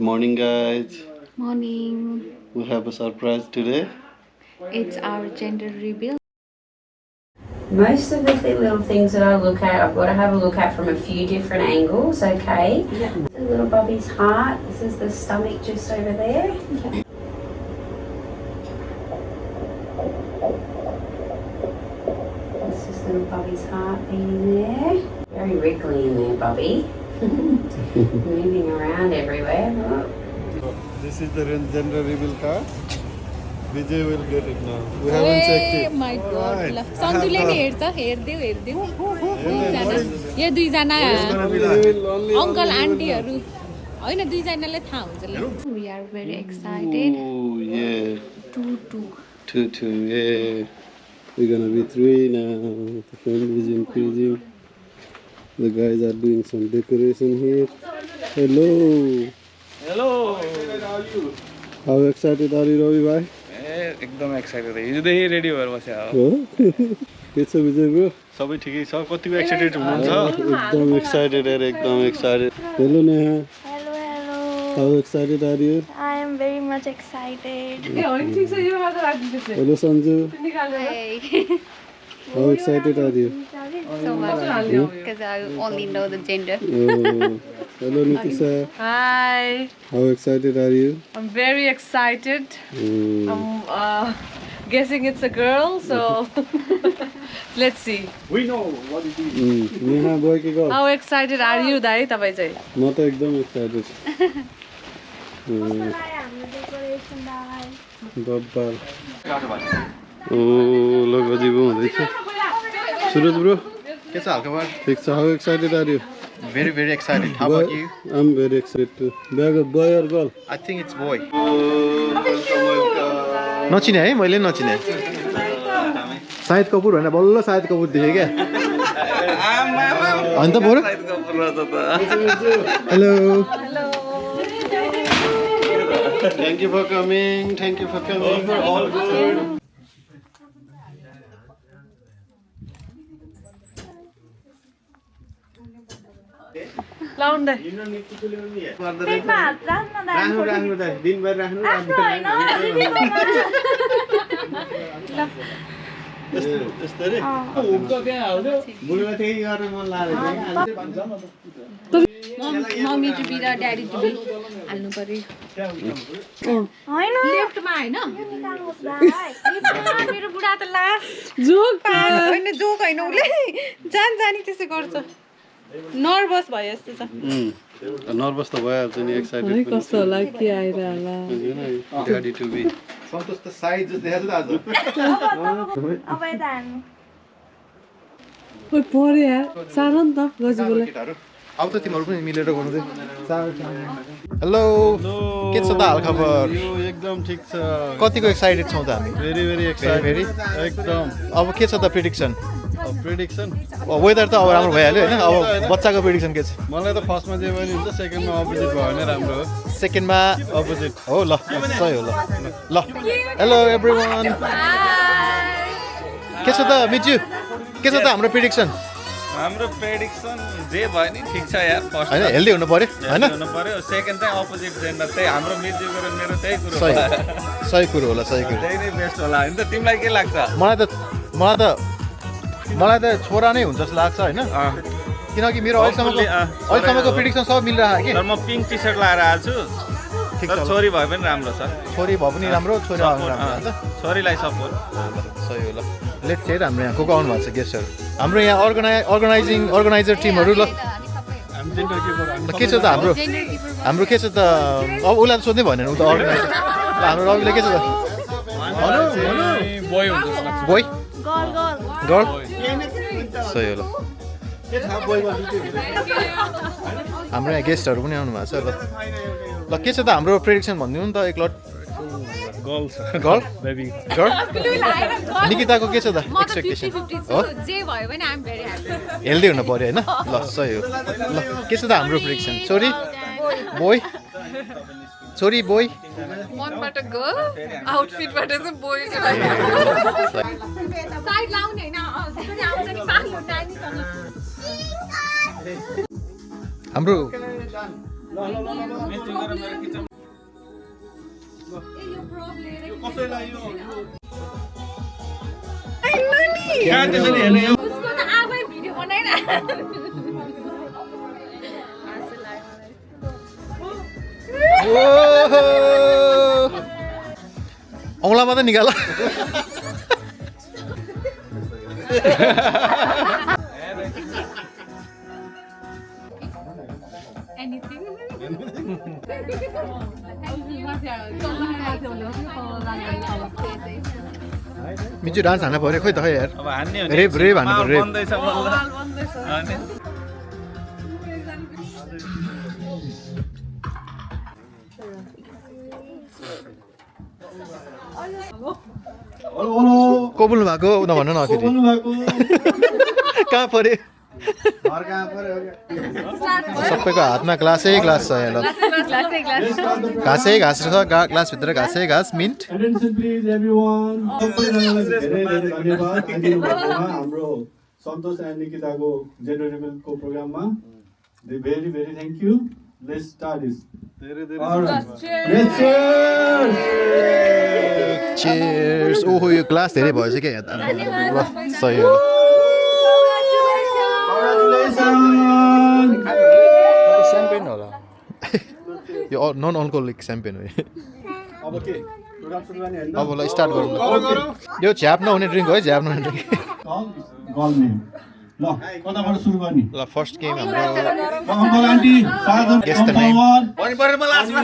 Morning, guys. Morning. We have a surprise today. It's our gender reveal. Most of the little things that I look at, I've got to have a look at from a few different angles, okay? Yeah. This is little Bobby's heart. This is the stomach just over there. Okay. This is little Bobby's heart beating there. Very wriggly in there, Bobby. Moving around everywhere. Oh. This is the gender reveal card. Vijay will get it now. We haven't checked it. My God. सन्तुले नि हेर्छ हेर्दिउ यो दुईजना uncle आन्टीहरू होइन दुईजनाले थाहा हुन्छ. We are very excited. Oh, yeah. Two. Yeah. We're gonna be 3 now. The family is increasing. The guys are doing some decoration here. Hello. How excited are you, Ravi bhai? एकदम excited हिजोदेखि ready भएर बस्यो हो के छ विजय bro सबै ठिकै छ कतिको एक्साइटेड हुनुहुन्छ एकदम एक्साइटेड यार एकदम excited hello Neha Hello. how excited are you I am very much excited. hello Sanju Hey. how excited are you So much because I only know the gender. oh. hello Nikisha Hi, how excited are you I'm very excited. oh. I'm guessing it's a girl, so let's see. we know what it is Neha boy के girl How excited are you, Dai? तपाईँ चाहिँ? म त एकदम excited Decoration dai. बब्बाल ओ लगजी पो हुँदैछ Suraj bro के छ हालखबर ठिक छ how excited are you very excited how about you I'm very excited too boy or girl I think it's boy नचिने है मैले नचिने साहिद कपुर होइन बल्ल साहिद कपुर देखेँ क्या होइन त बरु hello Thank you for coming. All good. लाउन दे. Pepa, राख्न dai. दिनभर राख्नु आफ्नो हैन यस्तो रे बुढीमा त्यही गर्न मन लाग्यो मम्मी टु बी र ड्याडी टु बी हाल्नु पर्यो. हैन लेफ्टमा हैन निकाल्नुस् dai. मेरो बुढा त लास्ट जोक होइन जोक होइन उसले जानी त्यसै गर्छ. नर्भस भयो जस्तो छ. नर्भस त भइहाल्छ नि एक्साइटेड कस्तो होला के आइरा होला ड्याडी टु बी सन्तोष त साइज जस्तो देखाएको छ आज अब यता हान्नु. ओइ पर्यो यार सानो नि त गजबोले अब त तिमीहरू पनि मिलेर गर्नु दे हेलो के छ त हालखबर यो एकदम ठिक छ कतिको एक्साइटेड छौँ त हामी भेरी एक्साइटेड एकदम अब के छ त प्रिडिक्सन प्रेडिक्सन वेदर त अब राम्रो भइहाल्यो होइन अब बच्चाको प्रिडिक्सन के छ मलाई त फर्स्टमा जे पनि हुन्छ सेकेन्डमा अपोजिट भयो भने राम्रो हो सेकेन्डमा अपोजिट हो ल सही हो ल हेलो एभ्रिवान के छ त मिजु के छ त हाम्रो प्रिडिक्सन हाम्रो प्रेडिक्सन जे भयो नि ठिक छ यार फर्स्ट होइन हेल्दी हुनु पर्यो होइन हुनु पर्यो सेकेन्ड चाहिँ अपोजिट जेन्डर चाहिँ हाम्रो मिर्जीको र मेरो त्यही कुरो सही कुरो होला सही कुरो त्यही नै बेस्ट होला होइन त तिमीलाई के लाग्छ मलाई त छोरा नै हुन्छ जस्तो लाग्छ होइन किनकि मेरो अहिलेसम्मको प्रिडिक्सन सब मिलिरहेको कि तर म पिङ्क टी सर्ट लगाएर आएको छु ठिक तर छ छोरी भए पनि राम्रो छ छोरी भए पनि राम्रो छोरी भए पनि राम्रो होइन छोरीलाई सपोर्ट सही हो ल लेट्स हेर हाम्रो यहाँ को आउनु भएको छ गेस्टहरू हाम्रो यहाँ अर्गनाइजर टिमहरू ल के छ त हाम्रो के छ त अब उसलाई त सोध्नै भएन उ त अर्गनाइजर ल हाम्रो रविले के छ त बोय गर्ल सही हो ल हाम्रो यहाँ गेस्टहरू पनि आउनु भएको छ ल के छ त हाम्रो प्रेडिक्सन भनिदिनु नि त एक लट गर्ल निकिताको के छ त एक्सपेक्टेसन हो जे भयो भने I am very happy. Healthy हुनु पर्यो होइन ल सही हो ल के छ त हाम्रो प्रेडिक्सन छोरी बोय छोरी बोय मनबाट गर्ल आउटफिटबाट चाहिँ बोय साइड लाउने हैन छोरी आउँछ नि पालो नानीसँग. हाम्रो म्याचिङ गरेर मेरो किचन कसैलाई यो कहाँ त्यसरी हेर्ने यो उसको त आफै भिडियो बनाइरहेको औँला मात्रै निकाल anything मिन्चु डान्स हान्न पर्यो खोइ त खै यार अब हान्ने हो रेप रेप हान्नु पर्यो रेप बन्दैछ बल्ल अनि को बोल्नु भएको नभन्नु न फेरि कहाँ पर्यो सबैको हातमा ग्लासै ग्लास छ यहाँ ल घाँसै घाँस छ ग्लासभित्र घाँसै घाँस मिन्ट Attention please everyone. सबैजनालाई धेरै धेरै धन्यवाद आइदिनु भएकोमा हाम्रो सन्तोष एन्ड निकिताको जेन्डर रिभिलको प्रोग्राममा very very thank you let's start this cheers ओहो यो ग्लास धेरै भएछ क्या यहाँ त ल सही हो स्याम्पेन होला यो नन अल्कोहोलिक स्याम्पेन हो अब के प्रोग्राम सुरु गर्ने हैन अब ल स्टार्ट गरौँ यो झ्याप नहुने ड्रिङ्क हो है झ्याप नहुने ड्रिङ्क गल नेम ल कताबाट सुरु गर्ने ल फर्स्ट गेम हाम्रो uncle aunty father Guess the name. पनि परेर मलाई लास्टमा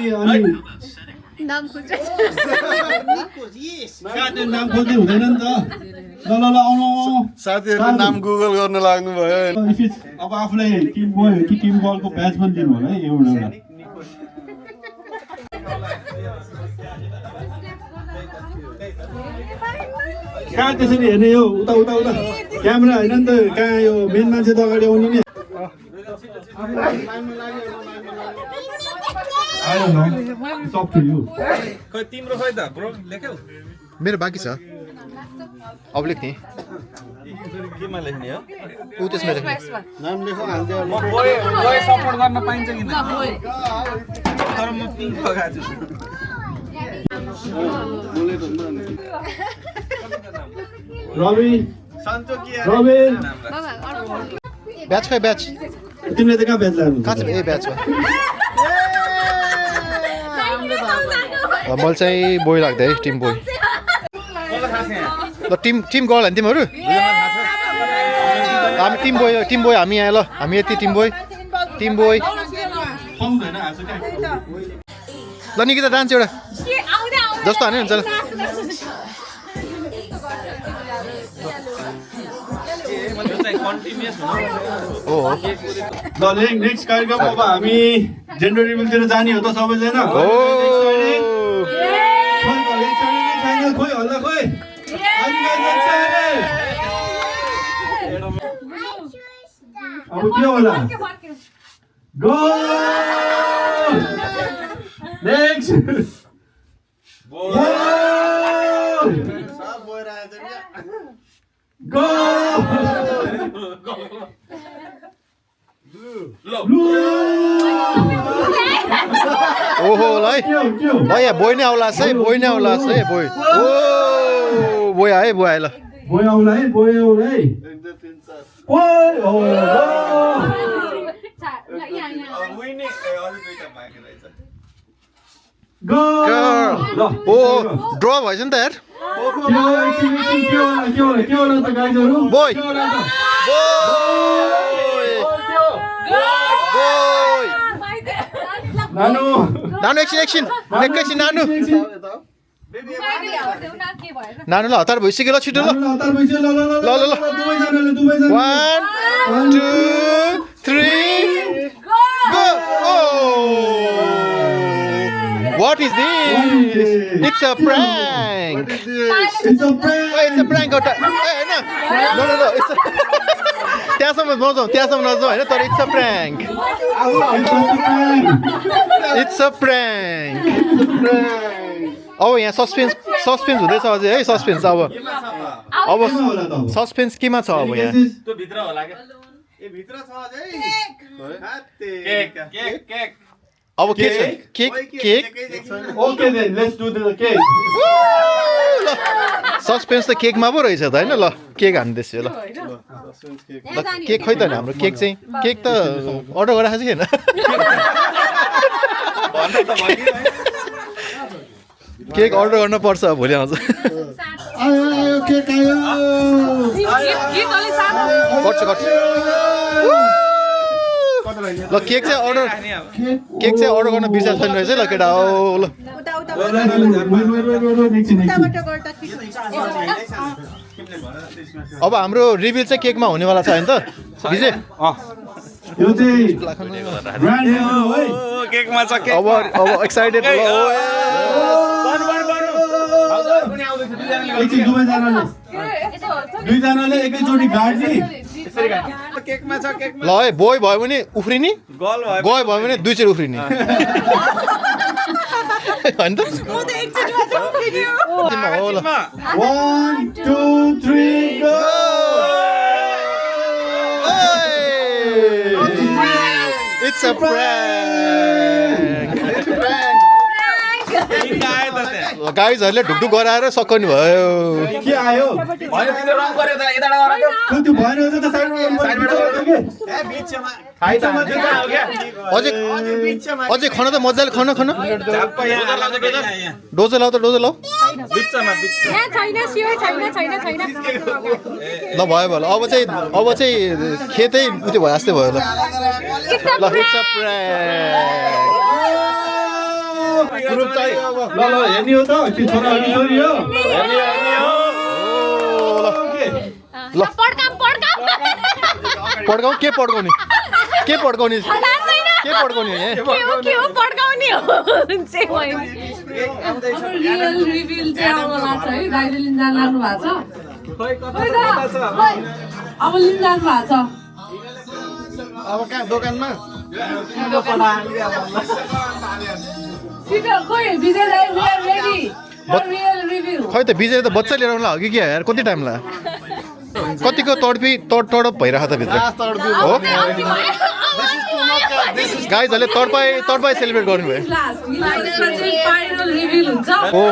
नाम खोज्छ साथी नाम खोज्दै हुँदैन नि त ल ल ल आउनु साथीहरुले नाम गुगल गर्न लाग्नु भयो अब आफूलाई टिम बोय कि टिम बलको ब्याच पनि दिनु होला है एउटा कहाँ त्यसरी हेर्ने यो उता उता उता क्यामेरा होइन नि त कहाँ यो मेन मान्छे त अगाडि आउनु नि खै तिम्रो खै त ब्रो लेख्यौ मेरो बाँकी छ अब लेख्ने केमा लेख्ने हो ऊ त्यसमा लेख्ने नाम लेख हाल्दै म बोय बोय सपोर्ट गर्न पाइन्छ किन तर म पिङ्क लगाएको छु रवि सन्तो के रविन ब्याच खै ब्याच तिमीले त कहाँ ब्याच लाग्नु कहाँ छ ए ब्याच हो मैले चाहिँ बोय लाग्दै है टिम बोय ल टिम टिम गर्ल होइन तिमीहरू हामी टिम बोय हामी यहाँ ल हामी यति टिम बोय पाउँदैन आज क्या ल निकिता डान्स एउटा जस्तो हाने हुन्छ ल कन्टिन्युअस हो ल नेक्स्ट कार्यक्रम अब हामी जेन्डर रिभिलतिर जाने हो त सबैजना हो खोइ हल्ला खोइ अब के होला गो नेक्स्ट गो ओहो ल है ल यहाँ बोय नै आउला है बोय नै आउला है बोय ओ बोय आयो ल बोय आउला है बोय आउला है ओइ ओ विनिङ अझै दुईटा बाँकी रहेछ गो ल ओ ड्र भएछ नि त यार के होला त गाइजहरु बोय नानु नानु एकछिन नानु नानु ल हतार भइसक्यो ल छिटो ल हतार भइसक्यो ल दुवैजनाले 1 2 3 go what is this it's a prank It's a prank. Oh, it's a prank हो त ए हैन no it's a त्यहाँसम्म नजाउँ हैन तर it's a prank it's a prank अब यहाँ सस्पेन्स हुँदैछ अझै है सस्पेन्स अब सस्पेन्स केमा छ अब यहाँ त्यो भित्र होला के ए भित्र छ अझै केक अब के छ cake cake Okay then, let's do the cake. Suspense त केकमा पो रहेछ त होइन ल केक हान्दैछ ल केक खै त नि हाम्रो केक चाहिँ केक त अर्डर गराएको चाहिँ होइन केक अर्डर गर्न पर्छ भोलि आउँछ आयो केक आयो गर्छु ल केक चाहिँ अर्डर गर्न बिर्सेको छैन रहेछ है ल केटा हो ल अब हाम्रो रिभिल चाहिँ केकमा हुनेवाला छ होइन त विजय यो चाहिँ ब्रान्ड न्यू हो है केकमा छ केक अब एक्साइटेड ल एकछिन दुईजनाले एकैचोटि गाड्ने केकमा छ केकमा ल है बोय भयो भने उफ्रिने गल भयो गयो भयो भने दुईचोटि उफ्रिने होइन त हो ल 1 2 3 go It's a prank. गाइजहरूले ढुकढुक गराएर सकाउनु भयो के आयो रङ गर्यो त यताबाट त्यो भएन त अझै खन त मजाले खन डोजो लाउ त डोजो लाउ ल भयो भयो अब चाहिँ खेतै उयो भयो जस्तै भयो ल it's a prank ल हेर्ने हो त त्यो छोरा अनि छोरी हो ल पड्काउ के पड्काउने के पड्काउने अब लिन जानु भएको छ अब कहाँ दोकानमा खै त विजय त बच्चा लिएर आउनु कि यार कति टाइम लाग्यो कतिको तडप भइरहेको त भित्र हो गाइजहरूले तडपाई सेलिब्रेट गर्नुभयो ओहो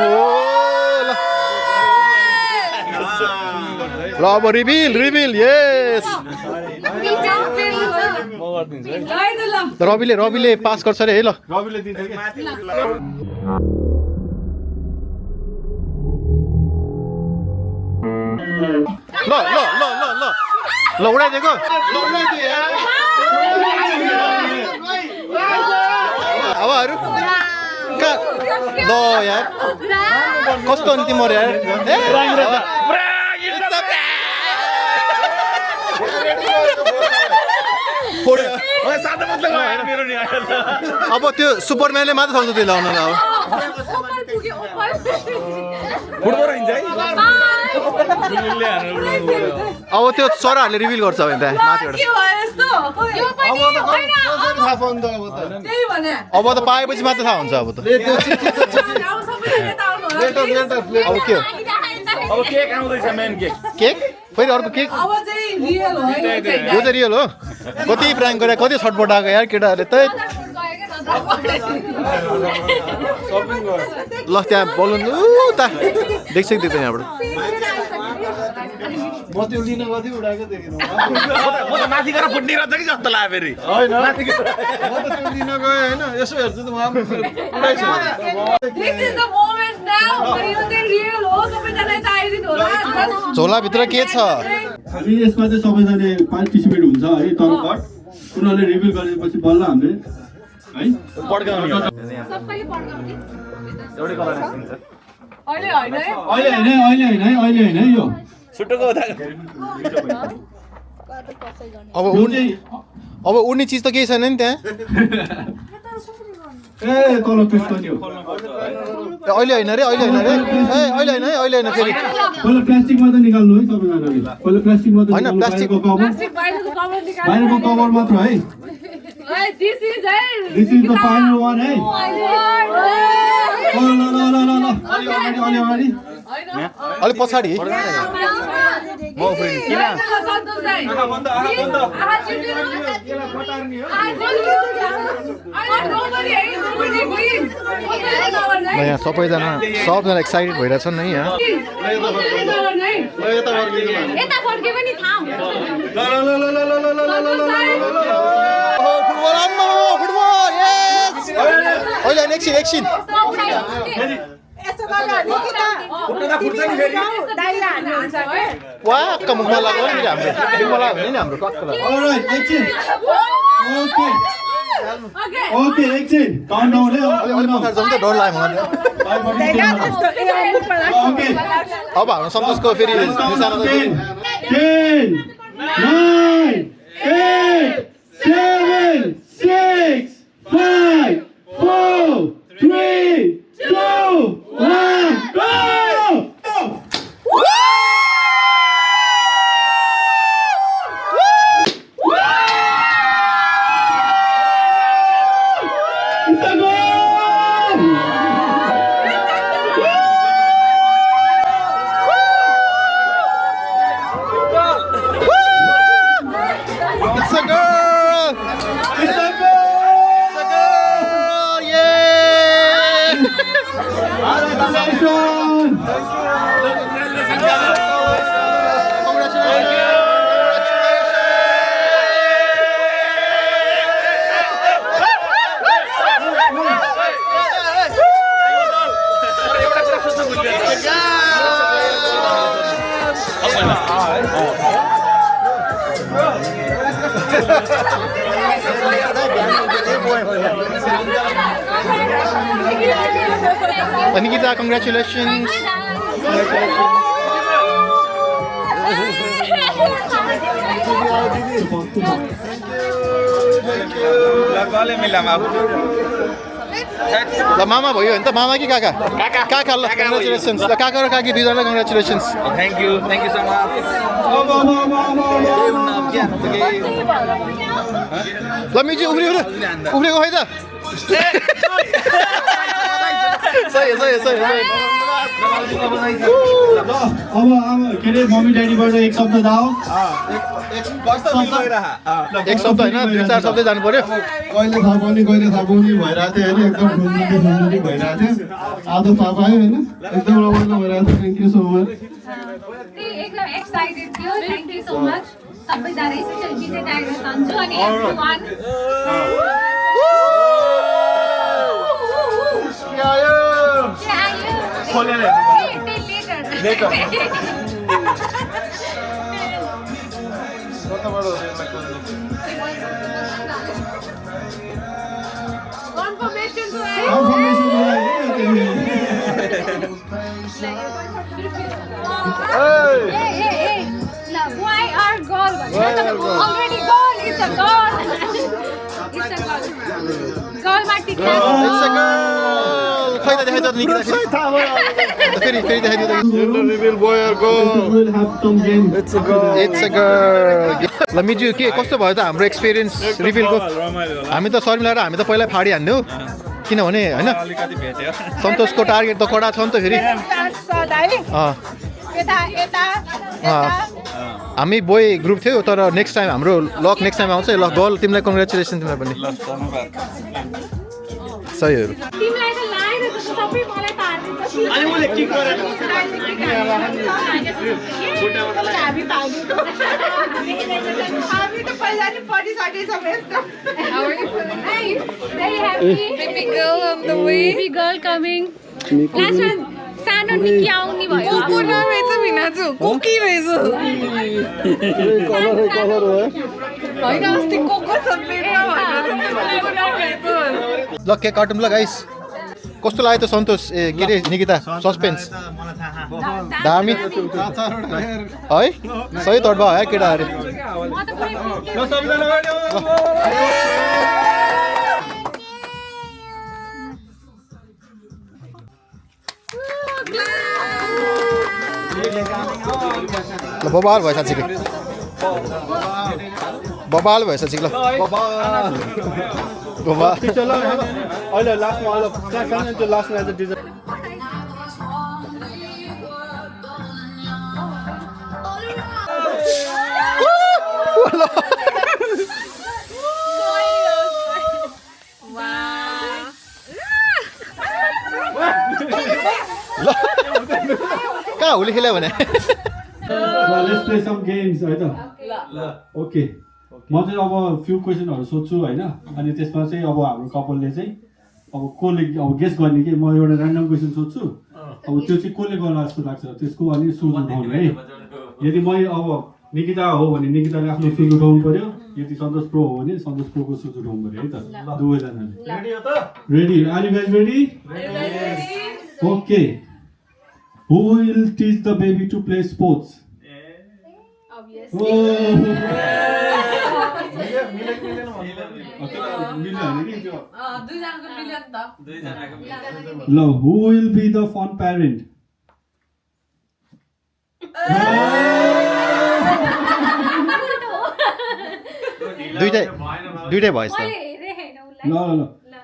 ल अब रिभिल यस रविले पास गर्छ अरे है ल रविले दिन्छ के ल उडाइदिएको अब अरू ल यार कस्तो अनि तिम्रो यार अब त्यो सुपरम्यानले मात्र सक्छ त्यो लाउन अब त्यो चराहरूले रिभिल गर्छ भने त्यहाँ माथिबाट अब त पाएपछि मात्र थाहा हुन्छ अब त अब के हो अब केक आउँदैछ मेन केक फेरि अर्को केक यो चाहिँ रियल हो कति प्राङ्क गरे कति छटपट आएको यार केटाहरूले त ल त्यहाँ बोल्नु उता देख्छ कि देख्दैन यहाँबाट म त्यो लिन गथे उडाएको देखेन म त माथि गएर फुट्ने रहेछ कि जस्तो लाग्यो फेरि हैन म त त्यो लिन गए हैन यसो हेर्छु त म उडाइछ झोलाभित्र के छ हामी यसमा चाहिँ सबैजना पार्टिसिपेट हुन्छ है तर उनीहरूले रिभिल गरेपछि बल्ल हामीले है पड्काउने हो अहिले हैन है यो छुट्टोको अब उड्ने चिज त केही छैन नि त्यहाँ ए तल पेस्ट पनि हो अहिले होइन रे अहिले होइन फेरि पहिला प्लास्टिक मात्र निकाल्नु है सबैजनाले पहिला प्लास्टिक मात्र हैन प्लास्टिकको बाहिरको कभर मात्र है this is the final one है अलि पछाडि म उफ्रिने किन यहाँ सबैजना एक्साइटेड भइरहेछन् है यहाँ यता फर्के पनि थाहा अहिले एकछिन वाक्क मुखमा लाग्यो नि हाम्रो मुखमा लाग्यो नि हाम्रो टक्क लाग्यो Alright, एकछिन. Okay, एकछिन. Countdown है. अलिक पछाडि जाउँ त डर लाग्यो मलाई Okay. अब हाम्रो सन्तोषको फेरि निशाना 10, 9, 8, 7, 6, 5, 4, 3, 2, 1, go! It's a goal! It's a girl! It's a goal! It's a girl! Yay! Congratulations! Nikita, congratulations! ल मामा भयो भने त मामा कि काका काका ल कङ्ग्रेचुलेसन्स ल काका र काकी दुईजनालाई congratulations Thank you so much. ल मिजी उफ्रियो उफ्रेको खै त सही अब के अरे मम्मी ड्याडीबाट एक शब्द जाओ एक शब्द होइन 2-4 शब्दै जानु पर्यो कहिले थाहा पाउने भइरहेको थियो होइन एकदम खुनजुनी भइरहेको थियो आज थाहा पायो होइन एकदम रमाइलो भइरहेको थियो थ्याङ्क यू सो मच एकदम एक्साइटेड थियो थ्याङ्क यू सो मच सबैजना स्पेशल विजेता आएर सन्जु अनि everyone Confirmation to Hey, why are goal? Already goal, it's a goal. It's a goal. Goal माथि It's a girl! खै त देखाइ त निकिता फेरि देखाइदियो त reveal boy or girl will have some game It's a girl! ल मिजु के कस्तो भयो त हाम्रो एक्सपिरियन्स रिफिलको हामी त शर्मिला र हामी त पहिला फाडिहाल्ने हो किनभने होइन सन्तोषको टार्गेट त कडा छ नि त फेरि हामी बोय ग्रुप थियो तर नेक्स्ट टाइम हाम्रो लक नेक्स्ट टाइम आउँछ ल गर्ल तिमीलाई कङ्ग्रेचुलेसन तिमीलाई पनि सहीहरू तिमीलाई त लाएर जस्तो सबै मलाई पार्दिन्छ अनि मैले किक गरेर हामी भागेको हामी त पहिला नि पढिसकेछौँ यस्तो Very happy. Baby girl on the way. Baby girl coming. लास्टमा सानो निकी आउने भयो कोको नाम रहेछ भिनाजु कोकी रहेछ होइन अस्ति कोको सब्जेक्टमा ल केक काटौँ ल गाइस कस्तो लाग्यो त सन्तोष ए के अरे निकिता सस्पेन्स दामी है सही तडबा है केटाहरू ल बबाल भयो साँच्चीकै बबाल भयो साँच्चीकै ल बबाल अहिले लास्टमा अहिले लास्टमा एज अ डिजर्ट कहाँ हुली खेल्यो भने लेट्स प्ले सम गेम्स है त ओके म चाहिँ अब फ्यु क्वेसनहरू सोध्छु होइन अनि त्यसमा चाहिँ अब हाम्रो कपालले चाहिँ अब कसले अब गेस गर्ने कि म एउटा ऱ्यान्डम क्वेसन सोध्छु अब त्यो चाहिँ कसले गर्ला जस्तो लाग्छ त्यसको अनि सुज उठाउनु है यदि मै अब निकिता हो भने निकिताले आफ्नो सुज उठाउनु पर्यो यदि सन्तोष प्रो हो भने सन्तोष प्रोको सुज उठाउनु पर्यो है त दुवैजनाले ready are you guys ready okay who will teach the baby to play sports ल who will be the fun parent दुइटै भएछ त ल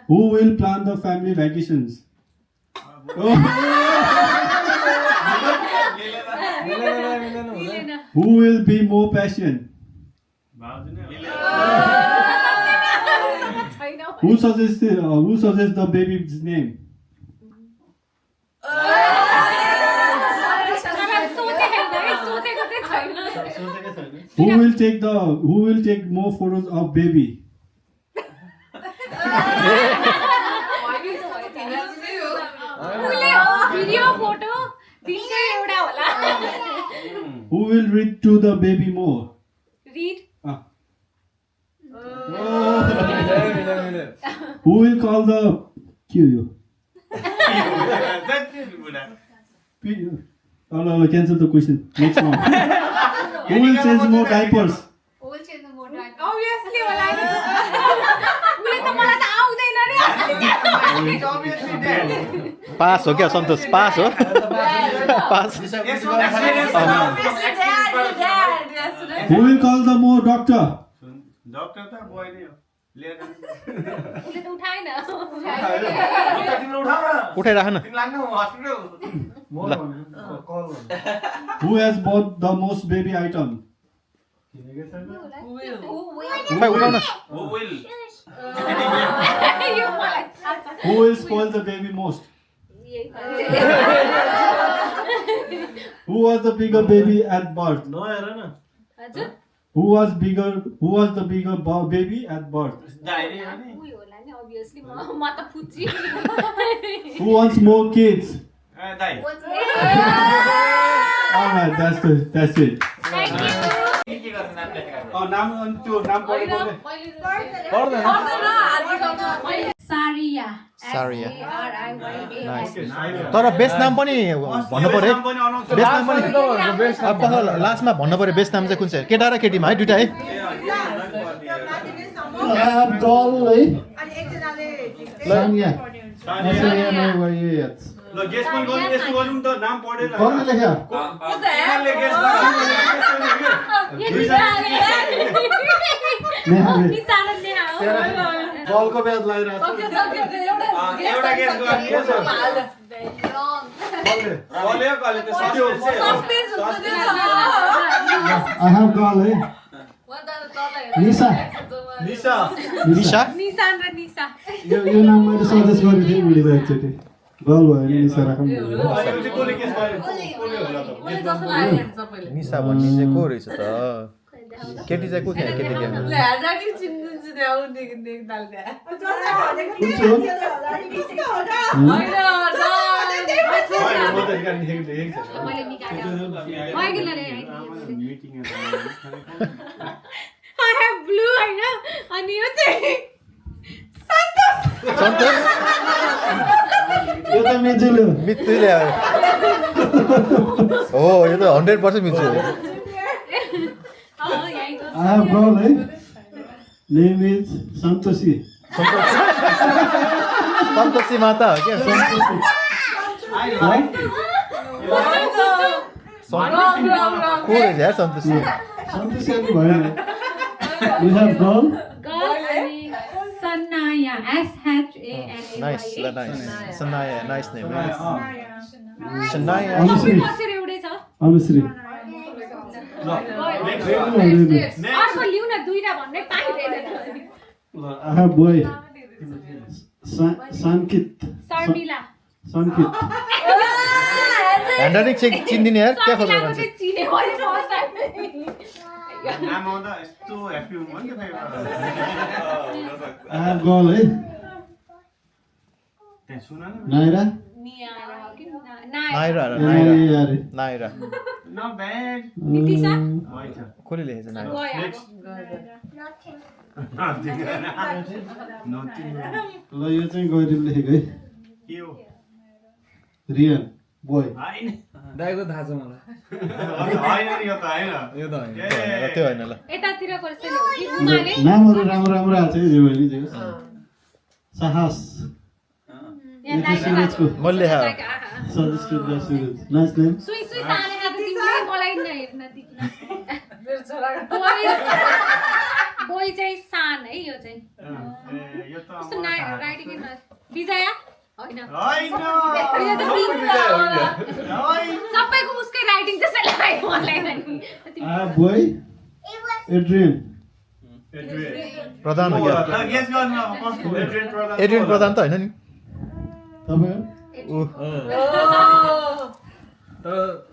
who will plan the family vacations who will be more passion Who suggests the baby's name? Who will take more photos of baby? Who will read to the baby more? Who will call the cancel the question. Next one. Who will change more diapers? Pass हो क्या सन्तोष pass हो pass Who will call the more doctor? Doctor त boy नै हो लिएर उठाइराख न Who has bought the most baby item? खै उठाउ न Who will spoil the baby most? Who was the bigger baby at birth? न हेर न Who was the bigger baby at birth? Diary हो नि Who wants more kids? दाइ Alright, that's it. के गर्ने नाम लेखेर नाम त्यो नाम पढ्नु पर्दैन सारिया तर बेस्ट नाम पनि भन्नु पर्यो बेस्ट नाम पनि अब लास्टमा भन्नु पर्यो बेस्ट नाम चाहिँ कुन चाहिँ केटा र केटीमा है दुइटा है ल गेस पनि गर्नु यस्तो गर्नु नि त नाम पढेर बलको ब्याज लगाइरहेको एउटा गेस गर्ने बोल्यो कले त सस्पेन्स I have girl है निशा यो नाम मैले सजेस्ट गरेको थिएँ बुढीलाई एकचोटि गर्ल भयो भने निशा राखौँ निशा भन्ने चाहिँ को रहेछ त केटी चाहिँ को थियो केटी I have blue हैन अनि यो चाहिँ सन्तोष यो त मिजुले मित्रुले हो यो त 100% मित्रु हो I have girl है name is Santoshi सन्तोषी माता हो क्या को रहेछ यार सन्तोषी Santoshi अनि भएन You have girl अनि सनाया SHANA नाइस सनाया नाइस नेम सनाया अनुश्री एउटै छ अनुश्री अर्को लिउ न दुईटा भन्नै पाइदैन I have boy Sankit Sharmila Sankit handwriting check चिन्दिने यार क्या खबर मान्छे नाम आउँदा यस्तो ह्याप्पी हुनु नि गल है त्यहाँ सुन न नाइरा नाइरा यारे नाइरा नट ब्याड कसले लेखेछ नाइरा ल यो चाहिँ गैरीले लेखेको है के हो रियन बोय होइन दाइको थाहा छ मलाई होइन नि यो त होइन यो त होइन त्यो होइन ल नामहरू राम्रो राम्रो हाल्छ है जे भयो नि साहस सुरजको मैले लेखा suggested by Suraj nice name boy चाहिँ सान है यो चाहिँ यो त विजया होइन होइन सबैको उसकै राइटिङ त्यसै लाग्यो मलाई बोय एड्रियन प्रधान हो क्या गेस गर्नु अब कस्तो एड्रियन प्रधान त होइन नि तपाईँ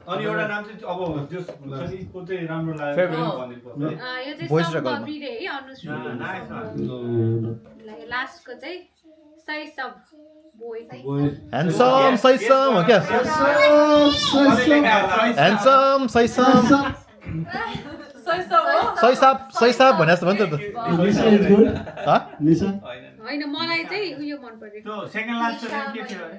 अनि एउटा नाम चाहिँ अब जसको चाहिँ राम्रो लाग्यो भन्नुपर्छ यो चाहिँ Boys र girl मा। सम्भवी रे है अनुश्री लास्टको चाहिँ सैसब बोय ह्यान्डसम सैसम हो क्या ह्यान्डसम सैसम सैसाप भने जस्तो भयो नि त निशा इज गुड निशा होइन मलाई चाहिँ उयो मन पर्यो त्यो सेकेन्ड लास्ट नेम के थियो अरे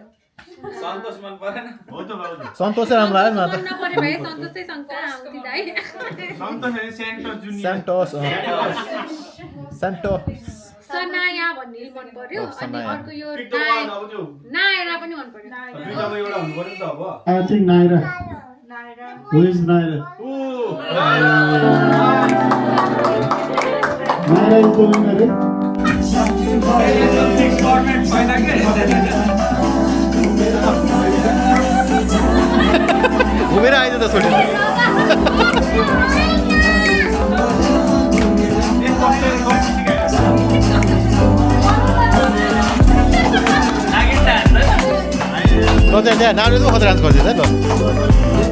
सन्तोष मन परेन हो त बाबु सन्तोषै राम्रो लाग्यो नि मन नपरे भए सन्तोषै सँगै आउँथि दाइ सन्तोष अनि सेन्टोस जुनियर स्यान्टोस स्यान्टो सनाया भन्ने मन पर्यो अनि सनाया। अर्को यो पिक द वान अब त्यो नायरा पनि मन पर्यो दुईटामा एउटा हुनु पर्यो नि त अब I think naira who is naira naira is the winner घुमेर आइज त छोडेर ल चाहिँ त्यहाँ नानीले पनि खतरा डान्स गरिदिन्छ है ल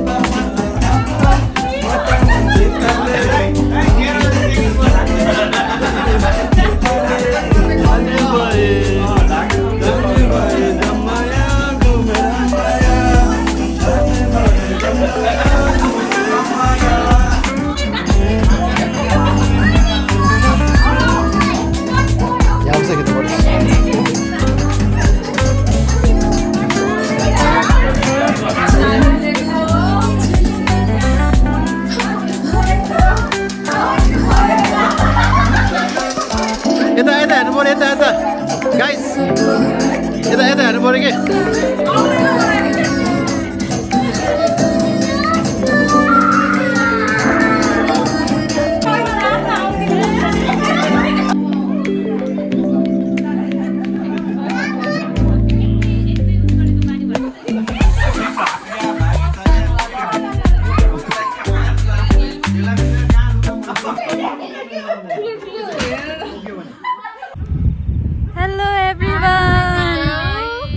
यहाँ चाहिँ खेल्नु पर्छ यता हेर्नु पर्यो यता गाइस यता हेर्नु पर्यो कि Hello everyone.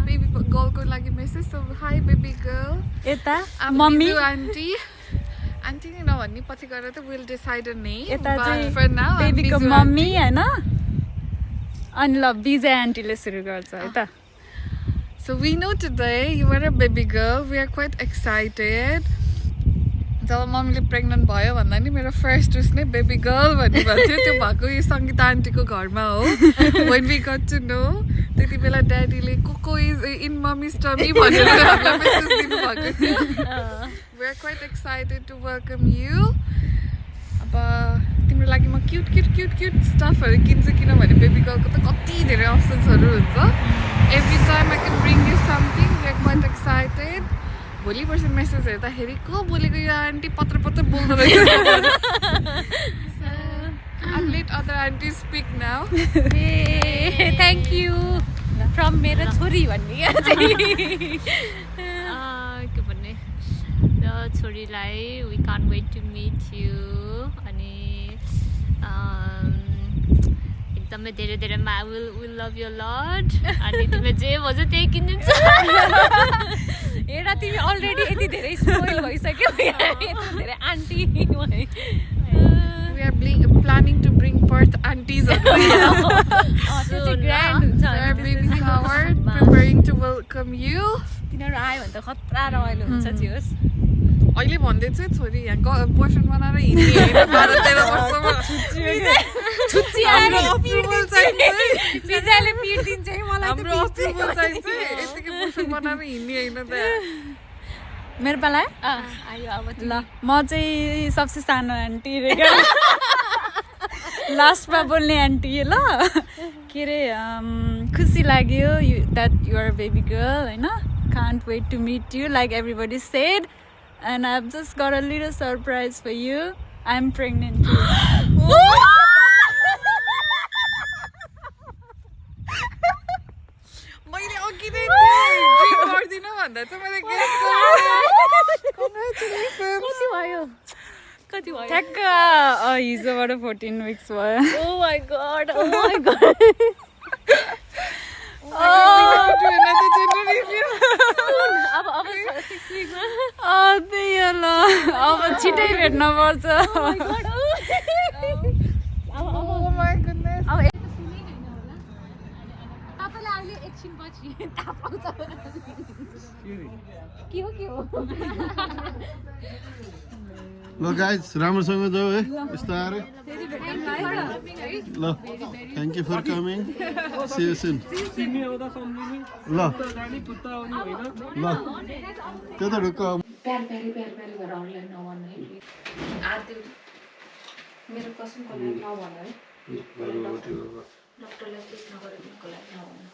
Baby girl को लागि message. So hi baby girl. यता I'm mummy Mizu auntie. Auntie नि नभन्ने पछि गएर त we'll decide a name. यता But चाहिँ for now I'm बेबीको Mizu mummy auntie. हैन अनि ल विजय आन्टीले सुरु गर्छ है त So we know today you are a baby girl. We are quite excited. जब मम्मीले प्रेग्नेन्ट भयो भन्दा नि मेरो फर्स्ट विस नै बेबी गर्ल भन्ने भएको थियो त्यो भएको यो सङ्गीता आन्टीको घरमा हो when we got to know त्यति बेला ड्याडीले को इज इन मम्मीज टमी भनेर हामीलाई मेसेज दिनुभएको थियो we are quite excited to welcome you अब तिम्रो लागि म क्युट स्टफहरू किन्छु किनभने बेबी गर्लको त कति धेरै अप्सन्सहरू हुन्छ every time I can bring you something we are quite excited भोलि पर्सि मेसेज हेर्दाखेरि को बोलेको यो आन्टी पत्र बोल्दो रहेछ I'll let other aunties speak now. Thank you from मेरो छोरी भन्ने के भन्ने र छोरीलाई we can't wait to meet you अनि एकदमै धेरै धेरै will love you a lot. अनि तिमीले जे भन्छ त्यही किनिदिन्छ. हेर तिमी अलरेडी यति धेरै स्पोइल भइसक्यो यति धेरै आन्टी भए We are planning to bring birth aunties on grand हुन्छ our baby shower, preparing to welcome you. तिनीहरू आयो भने त खतरा रमाइलो हुन्छ जियोस् अहिले भन्दैछु छोरी यहाँ बोयफ्रेन्ड बनाएर हिँड्ने होइन 12-13 वर्षमा हाम्रो अप्रुभल चाहिन्छ पिजाले पिट दिन्छ है मलाई हाम्रो अप्रुभल चाहिन्छ यतिकै बोयफ्रेन्ड बनाएर हिँड्ने होइन त मेरो पाला आयो अब ल म चाहिँ सबसे सानो आन्टी रे लास्टमा बोल्ने आन्टी ल के अरे खुसी लाग्यो that you are baby girl होइन can't wait to meet you like everybody said and I've just got a little surprise for you. I'm pregnant too. मैले अघि नै ड्रिम गर्दिन भन्दा चाहिँ मैले गेस गरेँ कङ्ग्रेचुलेसन्स कति भयो ठ्याक्क हिजोबाट 14 weeks भयो oh my god अब 6 weeks त्यही हो ल अब छिटै भेट्न पर्छ तपाईँलाई अहिले एकछिन पछि थाहा पाउँछ के हो ल गाइज राम्रोसँग जाऊ है यस्तो आएर ल thank you for coming see you soon ल ल त्यो त ढुक्क प्यार गरेर अरूलाई नभन्नु है आदि मेरो कसमको लागि नभन्नु है डक्टरलाई केही नगरेको लागि नभन्नु